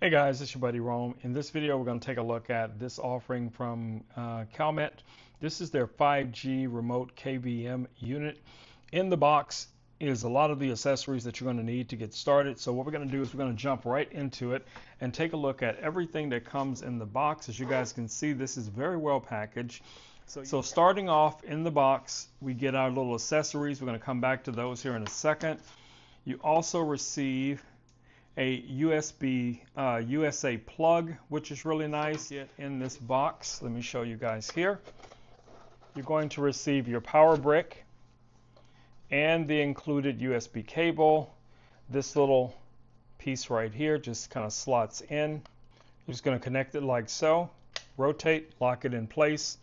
Hey guys, it's your buddy Rome. In this video, we're going to take a look at this offering from Calmet. This is their 5G remote KVM unit. In the box is a lot of the accessories that you're going to need to get started. So what we're going to do is we're going to jump right into it and take a look at everything that comes in the box. As you guys can see, this is very well packaged. So starting off in the box, we get our little accessories. We're going to come back to those here in a second. You also receive a USB USA plug, which is really nice. In this box, let me show you guys here. You're going to receive your power brick and the included USB cable. This little piece right here just kind of slots in. You're just going to connect it like so, rotate, lock it in place,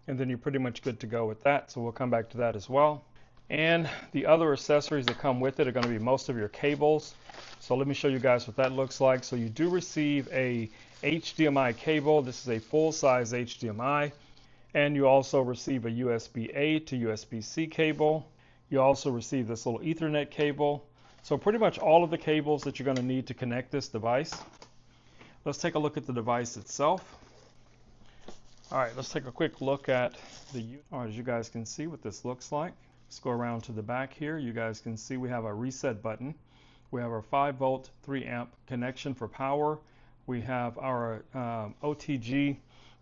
and then you're pretty much good to go with that. So we'll come back to that as well. And the other accessories that come with it are going to be most of your cables. So let me show you guys what that looks like. So you do receive a HDMI cable. This is a full-size HDMI. And you also receive a USB-A to USB-C cable. You also receive this little Ethernet cable. So pretty much all of the cables that you're going to need to connect this device. Let's take a look at the device itself. All right, let's take a quick look at the unit. All right, as you guys can see what this looks like. Let's go around to the back here. You guys can see we have a reset button. We have our 5-volt, 3-amp connection for power. We have our OTG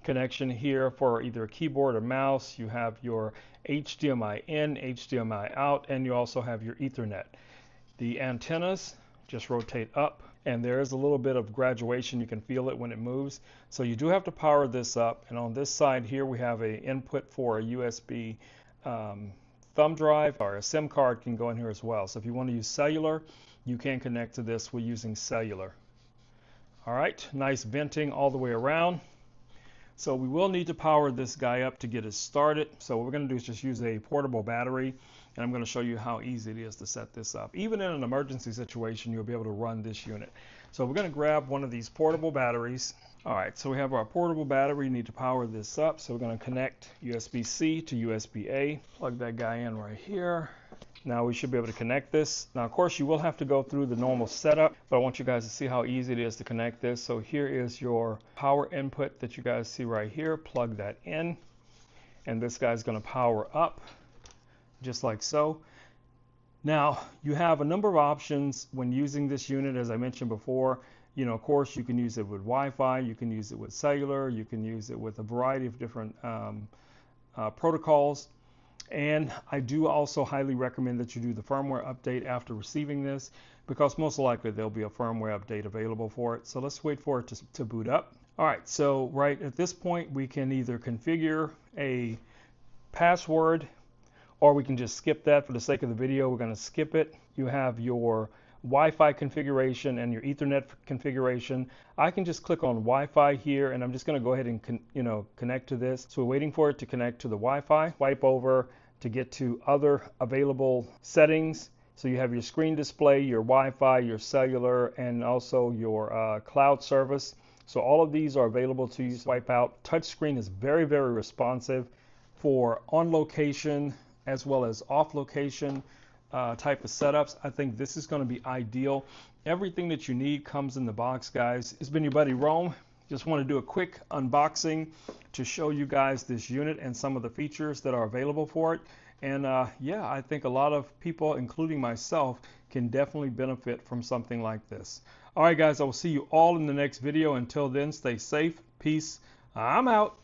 connection here for either a keyboard or mouse. You have your HDMI in, HDMI out, and you also have your Ethernet. The antennas just rotate up, and there is a little bit of graduation. You can feel it when it moves. So you do have to power this up. And on this side here, we have an input for a USB thumb drive, or a SIM card can go in here as well. So if you want to use cellular, you can connect to this with using cellular. All right, nice venting all the way around. So we will need to power this guy up to get it started. So what we're going to do is just use a portable battery, and I'm going to show you how easy it is to set this up. Even in an emergency situation, you'll be able to run this unit. So we're going to grab one of these portable batteries. All right, so we have our portable battery. You need to power this up. So we're going to connect USB-C to USB-A. Plug that guy in right here. Now we should be able to connect this. Now, of course, you will have to go through the normal setup, but I want you guys to see how easy it is to connect this. So here is your power input that you guys see right here. Plug that in, and this guy's going to power up just like so. Now, you have a number of options when using this unit, as I mentioned before. You know, of course, you can use it with Wi-Fi, you can use it with cellular, you can use it with a variety of different protocols. And I do also highly recommend that you do the firmware update after receiving this, because most likely there'll be a firmware update available for it. So let's wait for it to boot up. All right, so right at this point, we can either configure a password, or we can just skip that for the sake of the video. We're going to skip it. You have your Wi-Fi configuration and your Ethernet configuration. I can just click on Wi-Fi here, and I'm just going to go ahead and connect to this. So we're waiting for it to connect to the Wi-Fi. Swipe over to get to other available settings. So you have your screen display, your Wi-Fi, your cellular, and also your cloud service. So all of these are available to you. Swipe out. Touchscreen is very, very responsive for on location as well as off location type of setups. I think this is going to be ideal. Everything that you need comes in the box, guys. It's been your buddy Rome. Just want to do a quick unboxing to show you guys this unit and some of the features that are available for it. And yeah, I think a lot of people, including myself, can definitely benefit from something like this. All right, guys, I will see you all in the next video. Until then, stay safe. Peace. I'm out.